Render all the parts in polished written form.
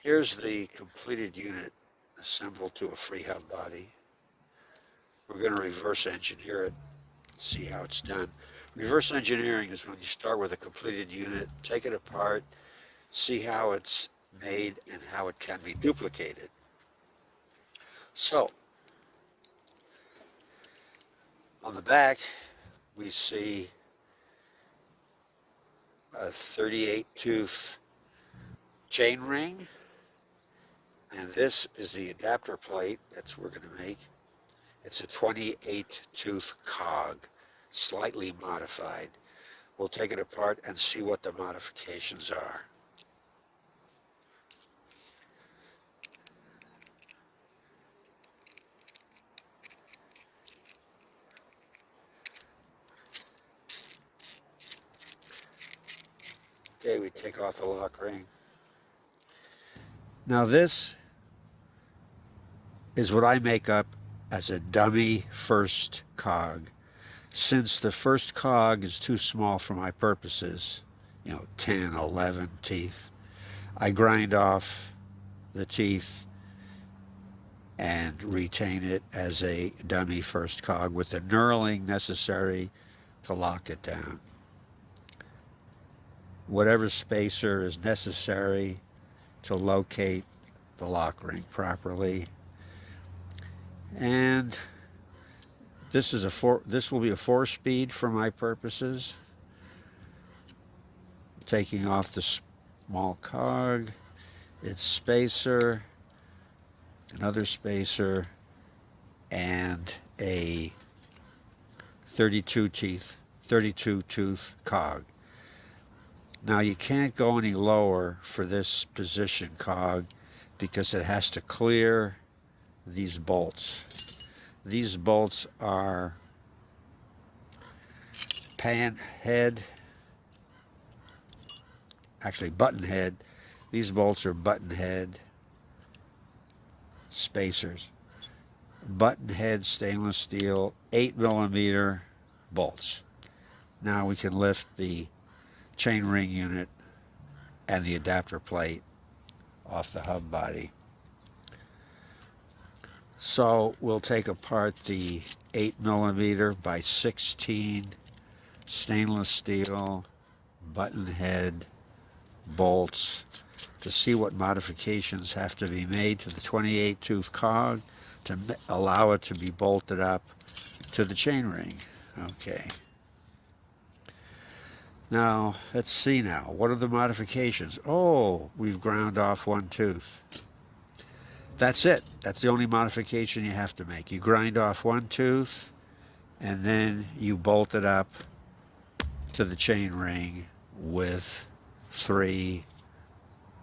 Here's the completed unit assembled to a free hub body. We're going to reverse engineer it, see how it's done. Reverse engineering is when you start with a completed unit, take it apart, see how it's made and how it can be duplicated. So, on the back, we see a 38 tooth chain ring, and this is the adapter plate that we're going to make. It's a 28 tooth cog, slightly modified. We'll take it apart and see what the modifications are. Okay, we take off the lock ring. Now this is what I make up as a dummy first cog. Since the first cog is too small for my purposes, 10, 11 teeth, I grind off the teeth and retain it as a dummy first cog with the knurling necessary to lock it down. Whatever spacer is necessary to locate the lock ring properly. And this will be a 4-speed for my purposes. Taking off the small cog, its spacer, another spacer, and a 32 tooth cog. Now you can't go any lower for this position cog because it has to clear these bolts. These bolts are button head. These bolts are button head spacers. Button head stainless steel 8mm bolts. Now we can lift the chain ring unit and the adapter plate off the hub body. So we'll take apart the 8mm by 16 stainless steel button head bolts to see what modifications have to be made to the 28 tooth cog to allow it to be bolted up to the chain ring. Okay. Now, let's see now. What are the modifications? Oh, we've ground off one tooth. That's it. That's the only modification you have to make. You grind off one tooth, and then you bolt it up to the chain ring with 3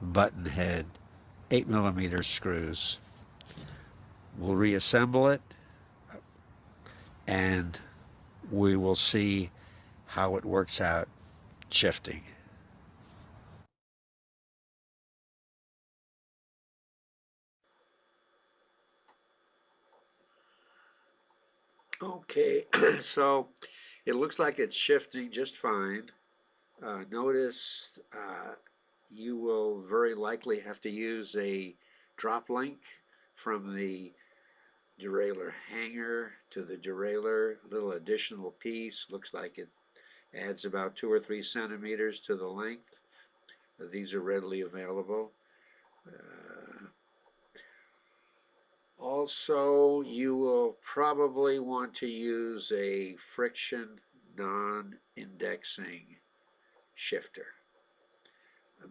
button head 8mm screws. We'll reassemble it, and we will see how it works out shifting. Okay, so it looks like it's shifting just fine. Notice you will very likely have to use a drop link from the derailleur hanger to the derailleur. A little additional piece. Looks like it adds about 2 or 3 centimeters to the length. These are readily available. Also, you will probably want to use a friction non-indexing shifter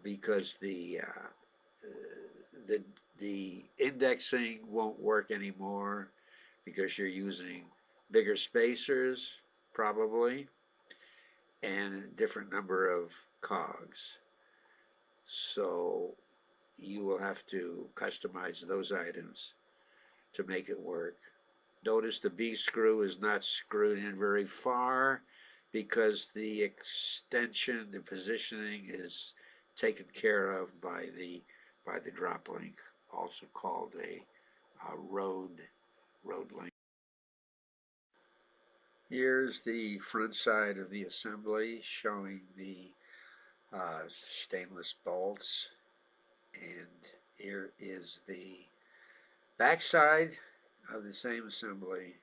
because the indexing won't work anymore because you're using bigger spacers probably and a different number of cogs. So you will have to customize those items to make it work. Notice the B screw is not screwed in very far because the extension, the positioning is taken care of by the drop link, also called a road link. Here's the front side of the assembly showing the stainless bolts and Here is the backside of the same assembly.